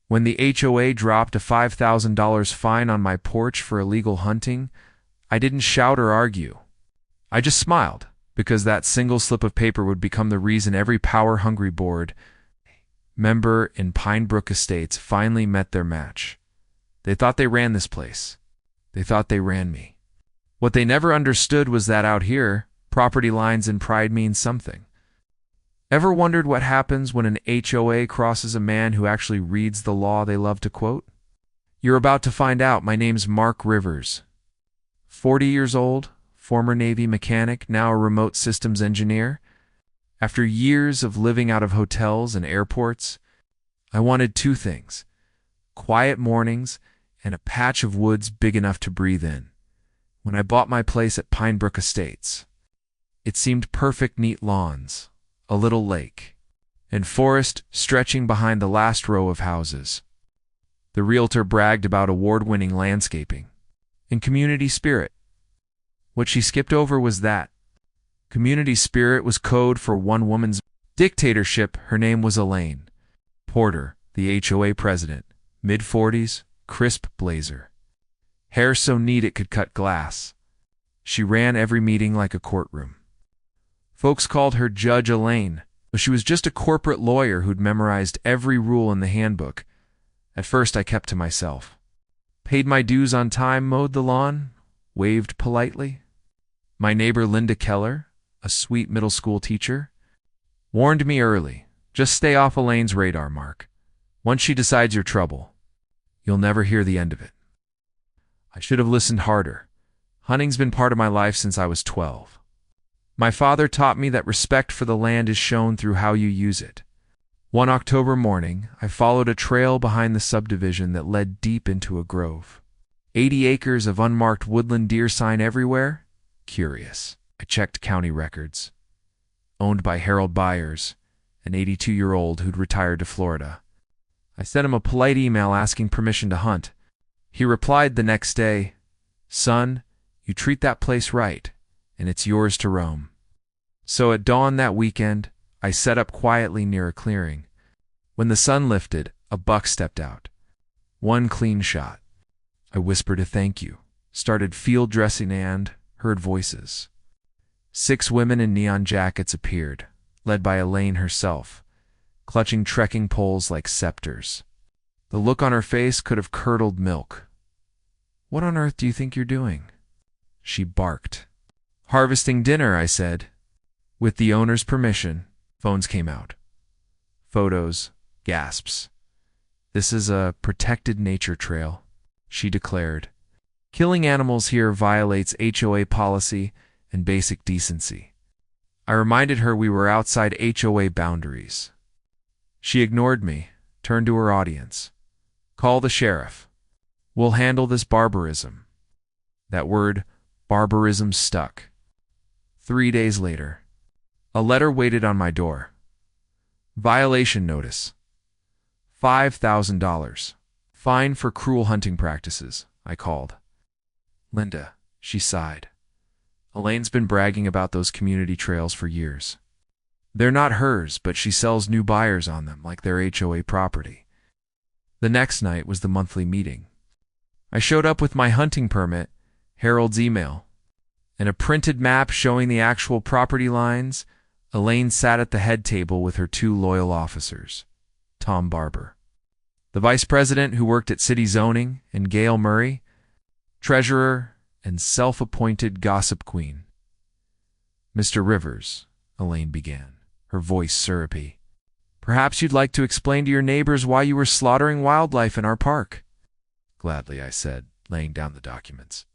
When the HOA dropped a $5,000 fine on my porch for illegal hunting, I didn't shout or argue. I just smiled, because that single slip of paper would become the reason every power-hungry board member in Pinebrook Estates finally met their match. They thought they ran this place. They thought they ran me. What they never understood was that out here, property lines and pride mean something. Ever wondered what happens when an HOA crosses a man who actually reads the law they love to quote? You're about to find out. My name's Mark Rivers. 40 years old, former Navy mechanic, now a remote systems engineer. After years of living out of hotels and airports, I wanted two things: quiet mornings and a patch of woods big enough to breathe in. When I bought my place at Pinebrook Estates, it seemed perfect. Neat lawns, a little lake, and forest stretching behind the last row of houses. The realtor bragged about award-winning landscaping and community spirit. What she skipped over was that community spirit was code for one woman's dictatorship. Her name was Elaine Porter, the HOA president, mid-40s, crisp blazer, hair so neat it could cut glass. She ran every meeting like a courtroom. Folks called her Judge Elaine, but she was just a corporate lawyer who'd memorized every rule in the handbook. At first I kept to myself. Paid my dues on time, mowed the lawn, waved politely. My neighbor Linda Keller, a sweet middle school teacher, warned me early, just stay off Elaine's radar, Mark. Once she decides you're trouble, you'll never hear the end of it. I should have listened harder. Hunting's been part of my life since I was 12. My father taught me that respect for the land is shown through how you use it. One October morning, I followed a trail behind the subdivision that led deep into a grove. 80 acres of unmarked woodland, deer sign everywhere. Curious. I checked county records. Owned by Harold Byers, an 82-year-old who'd retired to Florida. I sent him a polite email asking permission to hunt. He replied the next day, "Son, you treat that place right, and it's yours to roam." So at dawn that weekend, I set up quietly near a clearing. When the sun lifted, a buck stepped out. One clean shot. I whispered a thank you, started field dressing, and heard voices. 6 women in neon jackets appeared, led by Elaine herself, clutching trekking poles like scepters. The look on her face could have curdled milk. "What on earth do you think you're doing?" She barked. "Harvesting dinner," I said. With the owner's permission, phones came out. Photos, gasps. "This is a protected nature trail," she declared. "Killing animals here violates HOA policy and basic decency." I reminded her we were outside HOA boundaries. She ignored me, turned to her audience. "Call the sheriff. We'll handle this barbarism." That word, barbarism, stuck. 3 days later, a letter waited on my door. Violation notice. $5,000. Fine for cruel hunting practices, I called. "Linda," she sighed. "Elaine's been bragging about those community trails for years. They're not hers, but she sells new buyers on them like they're HOA property." The next night was the monthly meeting. I showed up with my hunting permit, Harold's email, and a printed map showing the actual property lines. Elaine sat at the head table with her 2 loyal officers, Tom Barber, the vice president who worked at city zoning, and Gail Murray, treasurer and self-appointed gossip queen. "Mr. Rivers," Elaine began, her voice syrupy, "perhaps you'd like to explain to your neighbors why you were slaughtering wildlife in our park." "Gladly," I said, laying down the documents.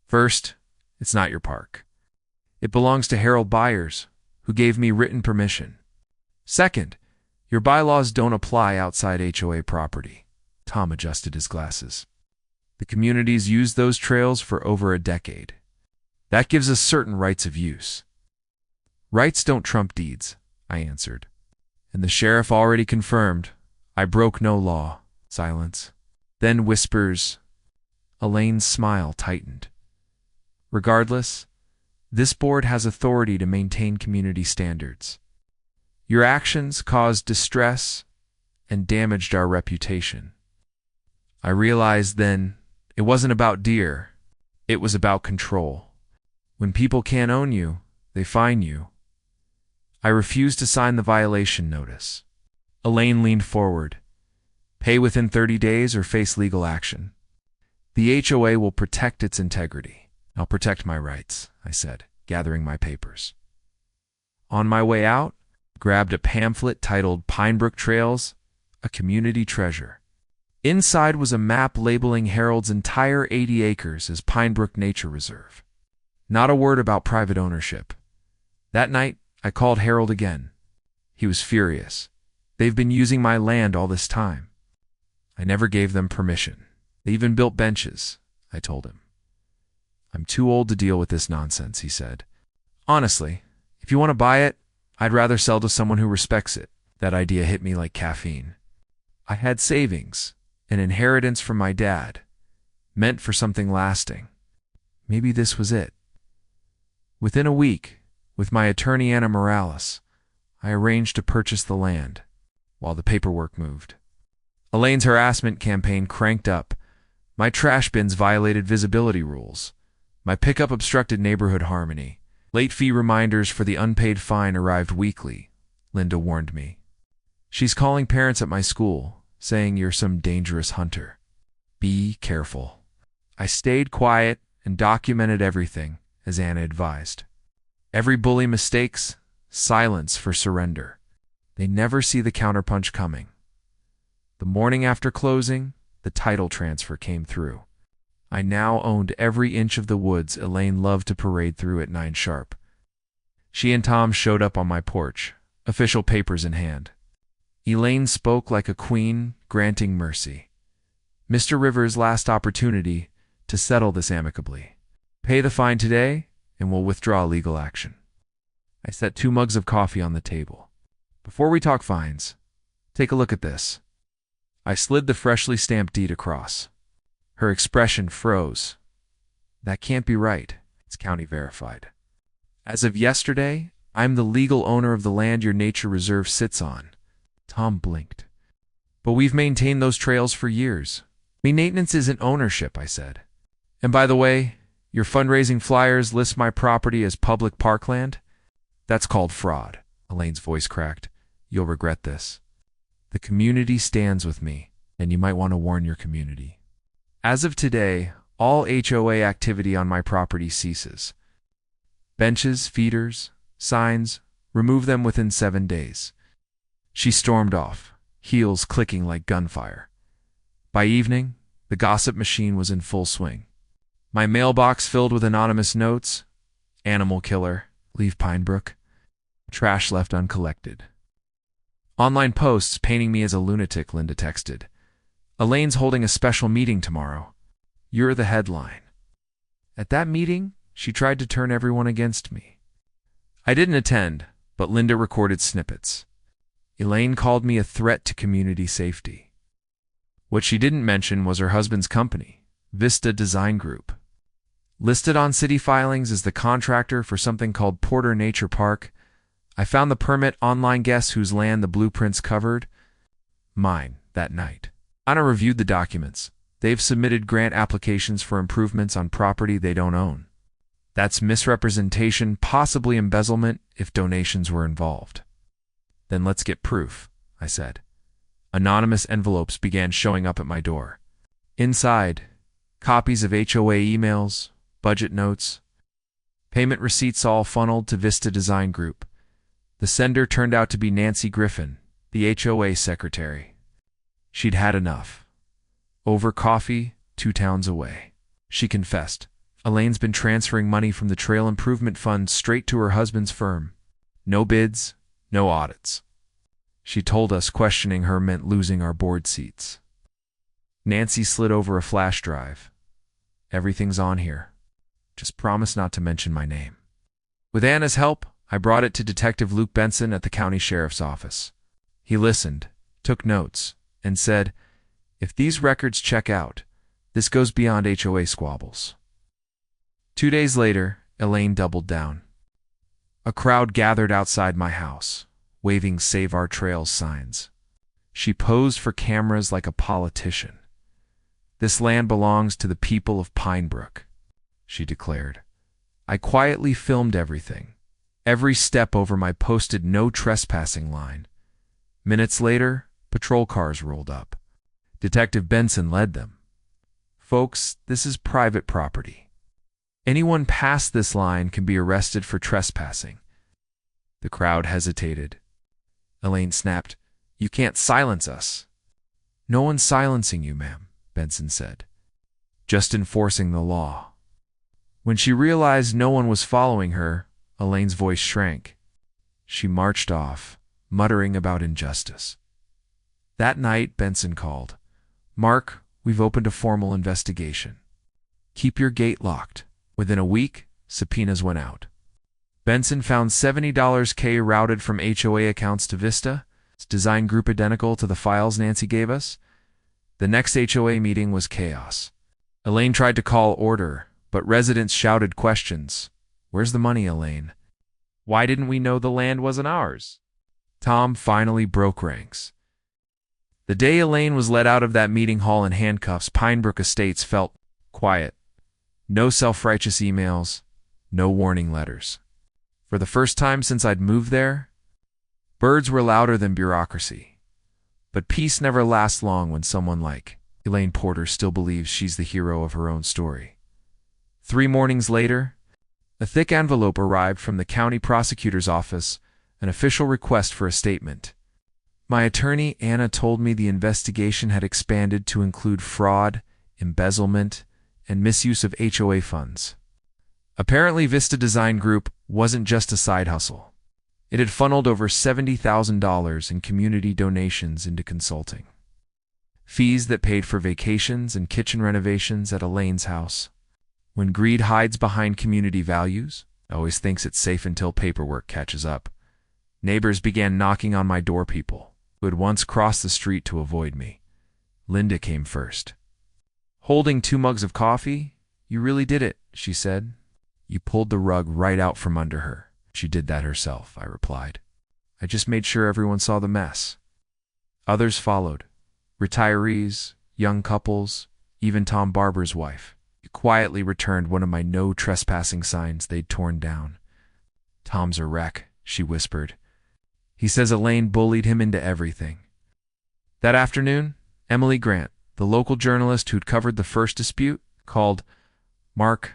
"First, it's not your park. It belongs to Harold Byers, who gave me written permission. Second, your bylaws don't apply outside HOA property." Tom adjusted his glasses. "The community's used those trails for over a decade. That gives us certain rights of use." "Rights don't trump deeds," I answered. "And the sheriff already confirmed I broke no law." Silence. Then whispers. Elaine's smile tightened. "Regardless, this board has authority to maintain community standards. Your actions caused distress and damaged our reputation. I realized then it wasn't about deer, it was about control. When people can't own you, they fine you. I refused to sign the violation notice. Elaine leaned forward. Pay within 30 days or face legal action. The HOA will protect its integrity. I'll protect my rights, I said, gathering my papers. On my way out, I grabbed a pamphlet titled Pinebrook Trails, a community treasure. Inside was a map labeling Harold's entire 80 acres as Pinebrook Nature Reserve. Not a word about private ownership. That night, I called Harold again. He was furious. They've been using my land all this time. I never gave them permission. They even built benches, I told him. I'm too old to deal with this nonsense, he said. Honestly, if you want to buy it, I'd rather sell to someone who respects it. That idea hit me like caffeine. I had savings, an inheritance from my dad, meant for something lasting. Maybe this was it. Within a week, with my attorney Anna Morales, I arranged to purchase the land, while the paperwork moved. Elaine's harassment campaign cranked up. My trash bins violated visibility rules. My pickup obstructed neighborhood harmony. Late fee reminders for the unpaid fine arrived weekly, Linda warned me. She's calling parents at my school, saying you're some dangerous hunter. Be careful. I stayed quiet and documented everything, as Anna advised. Every bully mistakes, silence for surrender. They never see the counterpunch coming. The morning after closing, the title transfer came through. I now owned every inch of the woods Elaine loved to parade through at 9 sharp. She and Tom showed up on my porch, official papers in hand. Elaine spoke like a queen, granting mercy. Mr. Rivers' last opportunity to settle this amicably. Pay the fine today, and we'll withdraw legal action. I set 2 mugs of coffee on the table. Before we talk fines, take a look at this. I slid the freshly stamped deed across. Her expression froze. That can't be right. It's county verified. As of yesterday, I'm the legal owner of the land your nature reserve sits on. Tom blinked. But we've maintained those trails for years. Maintenance isn't ownership, I said. And by the way, your fundraising flyers list my property as public parkland? That's called fraud. Elaine's voice cracked. You'll regret this. The community stands with me, and you might want to warn your community. As of today, all HOA activity on my property ceases. Benches, feeders, signs, remove them within 7 days. She stormed off, heels clicking like gunfire. By evening, the gossip machine was in full swing. My mailbox filled with anonymous notes. Animal killer, leave Pinebrook. Trash left uncollected. Online posts painting me as a lunatic, Linda texted. Elaine's holding a special meeting tomorrow. You're the headline. At that meeting, she tried to turn everyone against me. I didn't attend, but Linda recorded snippets. Elaine called me a threat to community safety. What she didn't mention was her husband's company, Vista Design Group. Listed on city filings as the contractor for something called Porter Nature Park, I found the permit online. Guess whose land the blueprints covered? Mine, that night. Anna reviewed the documents. They've submitted grant applications for improvements on property they don't own. That's misrepresentation, possibly embezzlement if donations were involved. Then let's get proof, I said. Anonymous envelopes began showing up at my door. Inside, copies of HOA emails, budget notes, payment receipts all funneled to Vista Design Group. The sender turned out to be Nancy Griffin, the HOA secretary. She'd had enough. Over coffee, 2 towns away. She confessed. Elaine's been transferring money from the Trail Improvement Fund straight to her husband's firm. No bids, no audits. She told us questioning her meant losing our board seats. Nancy slid over a flash drive. Everything's on here. Just promise not to mention my name. With Anna's help, I brought it to Detective Luke Benson at the county sheriff's office. He listened, took notes, and said, if these records check out, this goes beyond HOA squabbles. 2 days later, Elaine doubled down. A crowd gathered outside my house, waving Save Our Trails signs. She posed for cameras like a politician. "This land belongs to the people of Pinebrook," she declared. I quietly filmed everything, every step over my posted no trespassing line. Minutes later, patrol cars rolled up. Detective Benson led them. "Folks, this is private property. Anyone past this line can be arrested for trespassing." The crowd hesitated. Elaine snapped, "You can't silence us." "No one's silencing you, ma'am," Benson said. "Just enforcing the law." When she realized no one was following her, Elaine's voice shrank. She marched off, muttering about injustice. That night, Benson called. "Mark, we've opened a formal investigation. Keep your gate locked." Within a week, subpoenas went out. Benson found $70K routed from HOA accounts to Vista, its design group identical to the files Nancy gave us. The next HOA meeting was chaos. Elaine tried to call order, but residents shouted questions. "Where's the money, Elaine? Why didn't we know the land wasn't ours?" Tom finally broke ranks. The day Elaine was led out of that meeting hall in handcuffs, Pinebrook Estates felt quiet. No self-righteous emails, no warning letters. For the first time since I'd moved there, birds were louder than bureaucracy. But peace never lasts long when someone like Elaine Porter still believes she's the hero of her own story. 3 mornings later, a thick envelope arrived from the county prosecutor's office, an official request for a statement. My attorney, Anna, told me the investigation had expanded to include fraud, embezzlement, and misuse of HOA funds. Apparently, Vista Design Group wasn't just a side hustle. It had funneled over $70,000 in community donations into consulting. Fees that paid for vacations and kitchen renovations at Elaine's house. When greed hides behind community values, it always thinks it's safe until paperwork catches up. Neighbors began knocking on my door, people who had once crossed the street to avoid me. Linda came first. "Holding 2 mugs of coffee? You really did it," she said. "You pulled the rug right out from under her." "She did that herself," I replied. "I just made sure everyone saw the mess." Others followed. Retirees, young couples, even Tom Barber's wife. He quietly returned one of my no trespassing signs they'd torn down. "Tom's a wreck," she whispered. "He says Elaine bullied him into everything." That afternoon, Emily Grant, the local journalist who'd covered the first dispute, called. "Mark,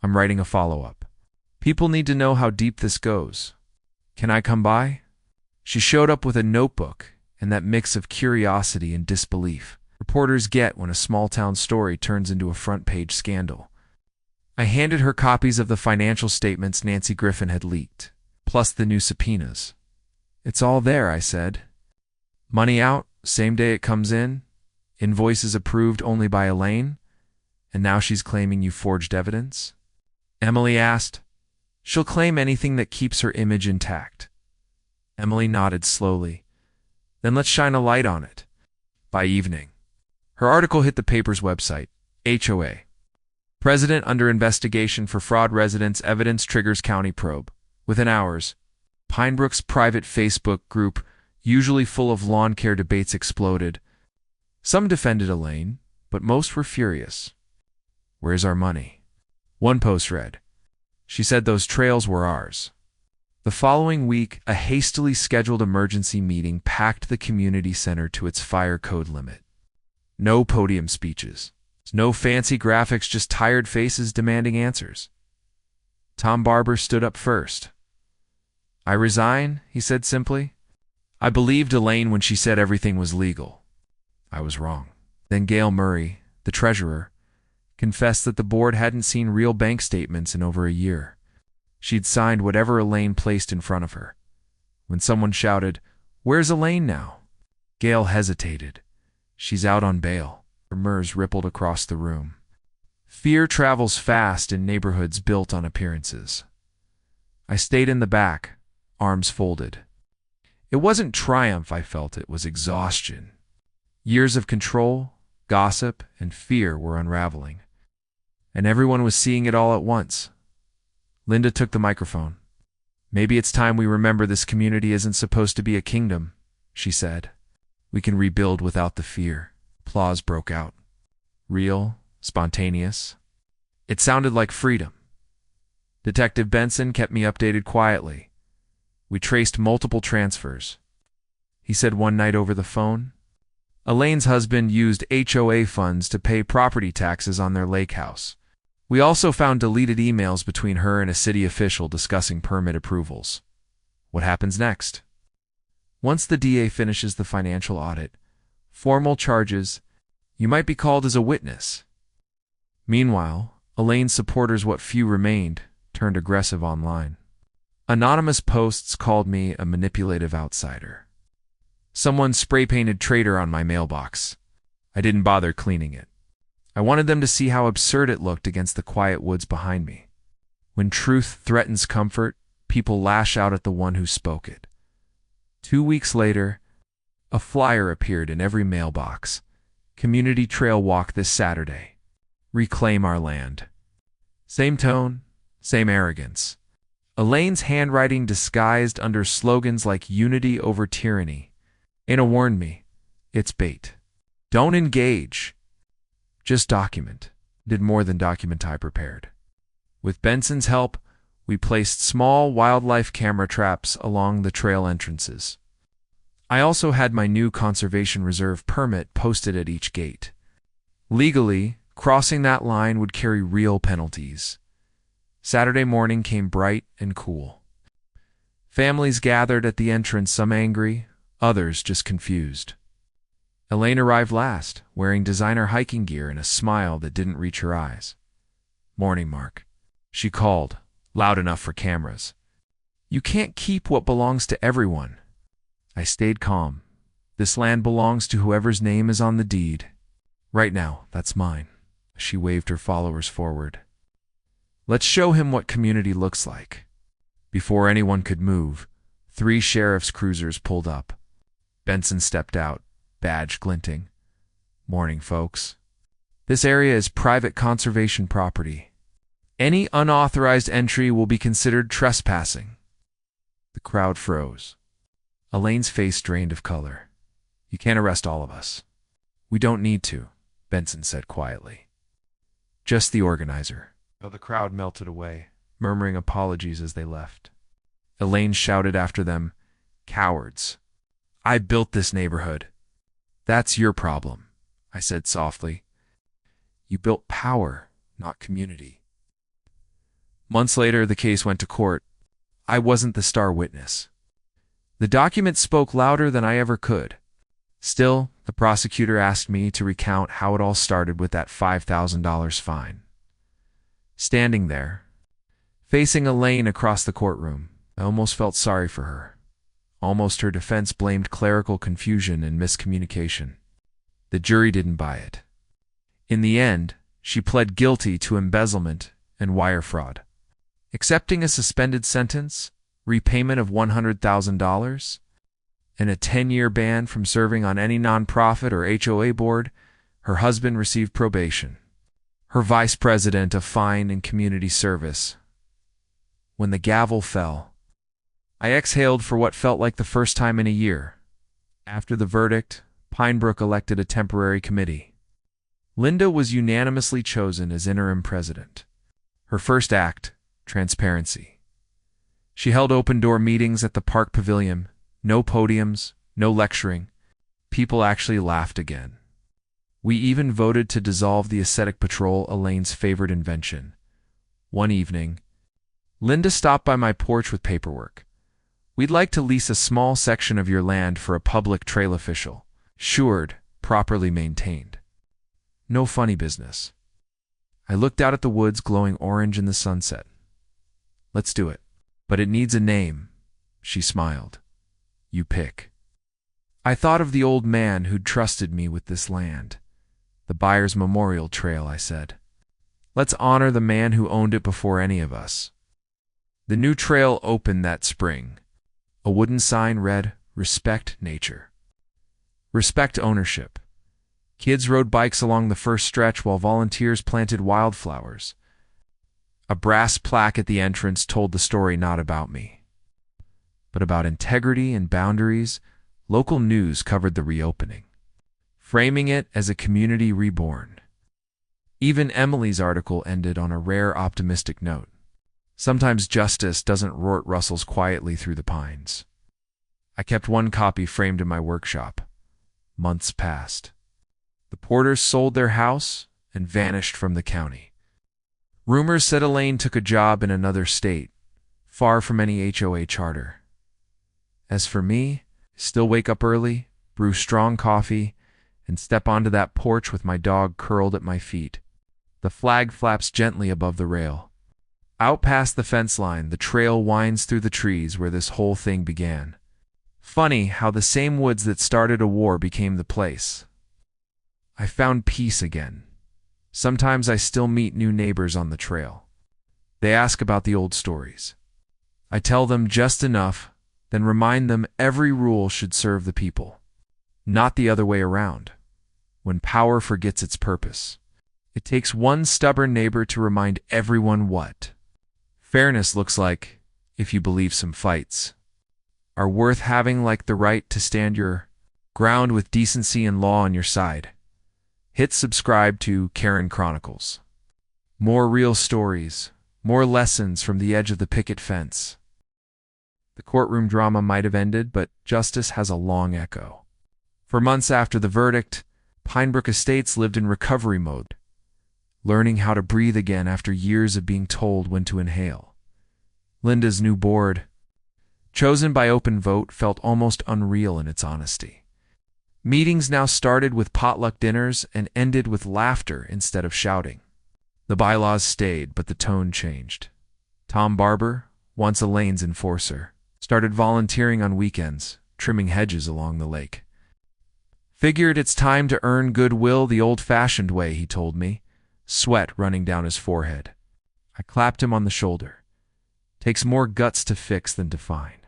I'm writing a follow-up. People need to know how deep this goes. Can I come by?" She showed up with a notebook and that mix of curiosity and disbelief reporters get when a small-town story turns into a front-page scandal. I handed her copies of the financial statements Nancy Griffin had leaked, plus the new subpoenas. "It's all there," I said. "Money out, same day it comes in, invoices approved only by Elaine, and now she's claiming you forged evidence?" Emily asked. "She'll claim anything that keeps her image intact." Emily nodded slowly. "Then let's shine a light on it." By evening, her article hit the paper's website. HOA. President under investigation for fraud, residents, evidence triggers county probe. Within hours, Pinebrook's private Facebook group, usually full of lawn care debates, exploded. Some defended Elaine, but most were furious. "Where's our money?" One post read. "She said those trails were ours." The following week, a hastily scheduled emergency meeting packed the community center to its fire code limit. No podium speeches, no fancy graphics, just tired faces demanding answers. Tom Barber stood up first. "I resign," he said simply. "I believed Elaine when she said everything was legal. I was wrong." Then Gail Murray, the treasurer, confessed that the board hadn't seen real bank statements in over a year. She'd signed whatever Elaine placed in front of her. When someone shouted, "Where's Elaine now?" Gail hesitated. "She's out on bail." Murmurs rippled across the room. Fear travels fast in neighborhoods built on appearances. I stayed in the back, arms folded. It wasn't triumph I felt, it was exhaustion. Years of control, gossip, and fear were unraveling. And everyone was seeing it all at once. Linda took the microphone. "Maybe it's time we remember this community isn't supposed to be a kingdom," she said. "We can rebuild without the fear." Applause broke out. real, spontaneous. It sounded like freedom. Detective Benson kept me updated quietly. We traced multiple transfers. He said one night over the phone, Elaine's husband used HOA funds to pay property taxes on their lake house. We also found deleted emails between her and a city official discussing permit approvals. What happens next? Once the DA finishes the financial audit, formal charges, you might be called as a witness. Meanwhile, Elaine's supporters, what few remained, turned aggressive online. Anonymous posts called me a manipulative outsider. Someone spray-painted traitor on my mailbox. I didn't bother cleaning it. I wanted them to see how absurd it looked against the quiet woods behind me. When truth threatens comfort, people lash out at the one who spoke it. 2 weeks later, a flyer appeared in every mailbox. Community trail walk this Saturday. Reclaim our land. Same tone, same arrogance. Elaine's handwriting disguised under slogans like unity over tyranny. Anna warned me, it's bait. Don't engage. Just document. Did more than document, I prepared. With Benson's help, we placed small wildlife camera traps along the trail entrances. I also had my new conservation reserve permit posted at each gate. Legally, crossing that line would carry real penalties. Saturday morning came bright and cool. Families gathered at the entrance, some angry, others just confused. Elaine arrived last, wearing designer hiking gear and a smile that didn't reach her eyes. "Morning, Mark," she called, loud enough for cameras. "You can't keep what belongs to everyone." I stayed calm. This land belongs to whoever's name is on the deed. Right now, that's mine. She waved her followers forward. Let's show him what community looks like. Before anyone could move, 3 sheriff's cruisers pulled up. Benson stepped out, badge glinting. "Morning, folks. This area is private conservation property. Any unauthorized entry will be considered trespassing." The crowd froze. Elaine's face drained of color. "You can't arrest all of us." "We don't need to," Benson said quietly. "Just the organizer." The crowd melted away, murmuring apologies as they left. Elaine shouted after them, "Cowards. I built this neighborhood." "That's your problem," I said softly. "You built power, not community." Months later, the case went to court. I wasn't the star witness. The document spoke louder than I ever could. Still, the prosecutor asked me to recount how it all started with that $5,000 fine. Standing there, facing Elaine across the courtroom, I almost felt sorry for her. Almost her defense blamed clerical confusion and miscommunication. The jury didn't buy it. In the end, she pled guilty to embezzlement and wire fraud, accepting a suspended sentence, repayment of $100,000, and a 10-year ban from serving on any nonprofit or HOA board. Her husband received probation. Her vice president a fine and community service. When the gavel fell, I exhaled for what felt like the first time in a year. After the verdict, Pinebrook elected a temporary committee. Linda was unanimously chosen as interim president. Her first act, transparency. She held open-door meetings at the park pavilion. No podiums, no lecturing. People actually laughed again. We even voted to dissolve the Aesthetic Patrol, Elaine's favorite invention. One evening, Linda stopped by my porch with paperwork. "We'd like to lease a small section of your land for a public trail official. Assured, properly maintained. No funny business." I looked out at the woods glowing orange in the sunset. "Let's do it. But it needs a name." She smiled. "You pick." I thought of the old man who'd trusted me with this land. "The Buyer's Memorial Trail," I said. "Let's honor the man who owned it before any of us." The new trail opened that spring. A wooden sign read, "Respect Nature." Respect ownership. Kids rode bikes along the first stretch while volunteers planted wildflowers. A brass plaque at the entrance told the story not about me, but about integrity and boundaries. Local news covered the reopening, framing it as a community reborn. Even Emily's article ended on a rare optimistic note. Sometimes justice doesn't rustles quietly through the pines. I kept one copy framed in my workshop. Months passed. The Porters sold their house and vanished from the county. Rumors said Elaine took a job in another state, far from any HOA charter. As for me, still wake up early, brew strong coffee, and step onto that porch with my dog curled at my feet. The flag flaps gently above the rail. Out past the fence line, the trail winds through the trees where this whole thing began. Funny how the same woods that started a war became the place. I found peace again. Sometimes I still meet new neighbors on the trail. They ask about the old stories. I tell them just enough, then remind them every rule should serve the people, not the other way around. When power forgets its purpose, it takes one stubborn neighbor to remind everyone what fairness looks like, if you believe some fights are worth having, like the right to stand your ground with decency and law on your side. Hit subscribe to Karen Chronicles. More real stories, more lessons from the edge of the picket fence. The courtroom drama might have ended, but justice has a long echo. For months after the verdict, Pinebrook Estates lived in recovery mode, learning how to breathe again after years of being told when to inhale. Linda's new board, chosen by open vote, felt almost unreal in its honesty. Meetings now started with potluck dinners and ended with laughter instead of shouting. The bylaws stayed, but the tone changed. Tom Barber, once Elaine's enforcer, started volunteering on weekends, trimming hedges along the lake. Figured it's time to earn goodwill the old-fashioned way, he told me, sweat running down his forehead. I clapped him on the shoulder. Takes more guts to fix than to fine.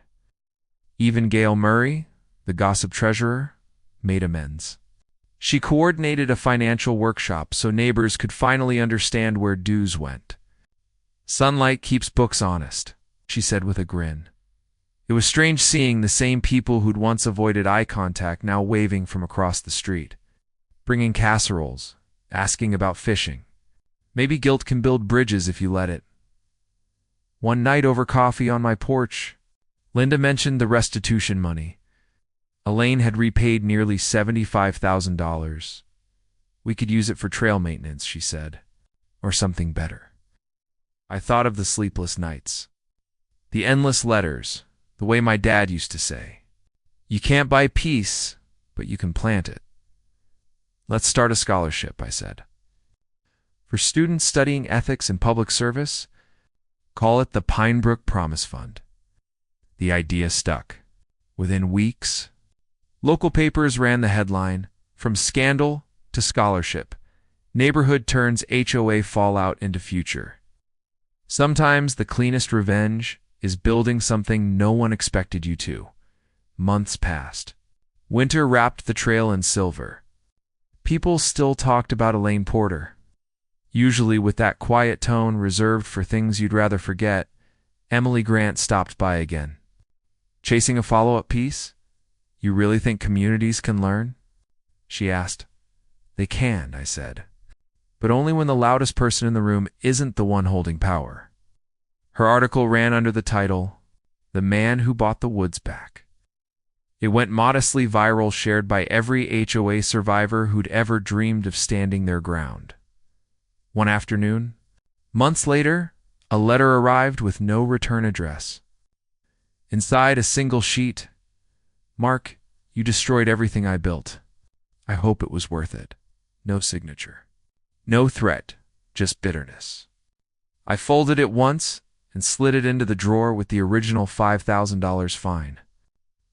Even Gail Murray, the gossip treasurer, made amends. She coordinated a financial workshop so neighbors could finally understand where dues went. Sunlight keeps books honest, she said with a grin. It was strange seeing the same people who'd once avoided eye contact now waving from across the street, bringing casseroles, asking about fishing. Maybe guilt can build bridges if you let it. One night over coffee on my porch, Linda mentioned the restitution money. Elaine had repaid nearly $75,000. We could use it for trail maintenance, she said, or something better. I thought of the sleepless nights, the endless letters, the way my dad used to say, "You can't buy peace, but you can plant it." Let's start a scholarship, I said. For students studying ethics and public service, call it the Pinebrook Promise Fund. The idea stuck. Within weeks, local papers ran the headline, "From Scandal to Scholarship. Neighborhood turns HOA fallout into future." Sometimes the cleanest revenge is building something no one expected you to. Months passed. Winter wrapped the trail in silver. People still talked about Elaine Porter. Usually with that quiet tone reserved for things you'd rather forget, Emily Grant stopped by again. "Chasing a follow-up piece? You really think communities can learn?" she asked. "They can," I said, "but only when the loudest person in the room isn't the one holding power." Her article ran under the title, "The Man Who Bought the Woods Back." It went modestly viral, shared by every HOA survivor who'd ever dreamed of standing their ground. One afternoon, months later, a letter arrived with no return address. Inside a single sheet, "Mark, you destroyed everything I built. I hope it was worth it." No signature. No threat, just bitterness. I folded it once and slid it into the drawer with the original $5,000 fine.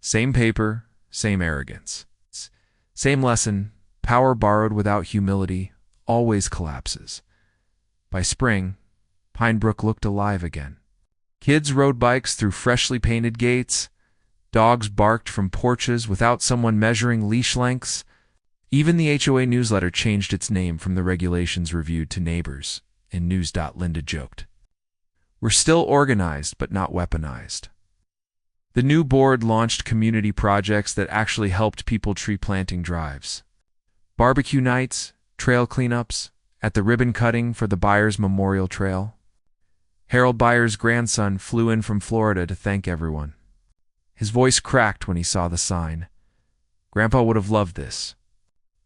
Same paper, same arrogance. Same lesson, power borrowed without humility always collapses. By spring, Pinebrook looked alive again. Kids rode bikes through freshly painted gates. Dogs barked from porches without someone measuring leash lengths. Even the HOA newsletter changed its name from the Regulations Reviewed to Neighbors, and News. Linda joked. We're still organized, but not weaponized. The new board launched community projects that actually helped people tree planting drives, barbecue nights, trail cleanups, At the ribbon cutting for the Byers Memorial Trail, Harold Byers' grandson flew in from Florida to thank everyone. His voice cracked when he saw the sign. Grandpa would have loved this.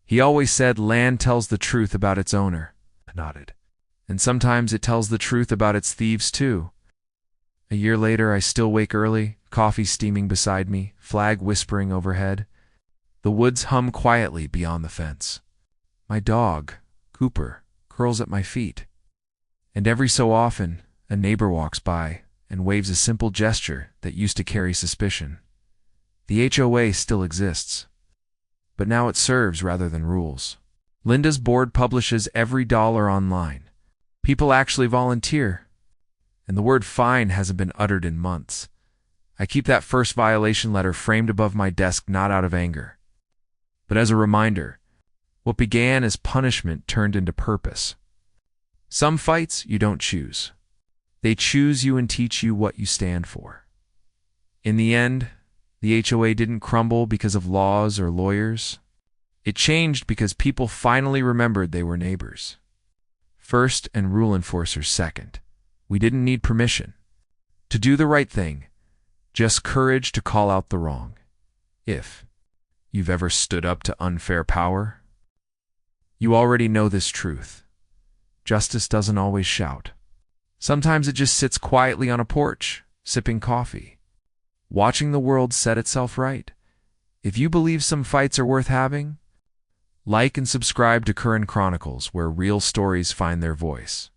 He always said land tells the truth about its owner. I nodded. And sometimes it tells the truth about its thieves too. A year later, I still wake early, coffee steaming beside me, flag whispering overhead. The woods hum quietly beyond the fence. My dog, Cooper, curls at my feet. And every so often, a neighbor walks by and waves a simple gesture that used to carry suspicion. The HOA still exists, but now it serves rather than rules. Linda's board publishes every dollar online. People actually volunteer, and the word fine hasn't been uttered in months. I keep that first violation letter framed above my desk not out of anger, but as a reminder. What began as punishment turned into purpose. Some fights you don't choose. They choose you and teach you what you stand for. In the end, the HOA didn't crumble because of laws or lawyers. It changed because people finally remembered they were neighbors. First and rule enforcers second. We didn't need permission to do the right thing, just courage to call out the wrong. If you've ever stood up to unfair power, you already know this truth. Justice doesn't always shout. Sometimes it just sits quietly on a porch, sipping coffee, watching the world set itself right. If you believe some fights are worth having, like and subscribe to Current Chronicles, where real stories find their voice.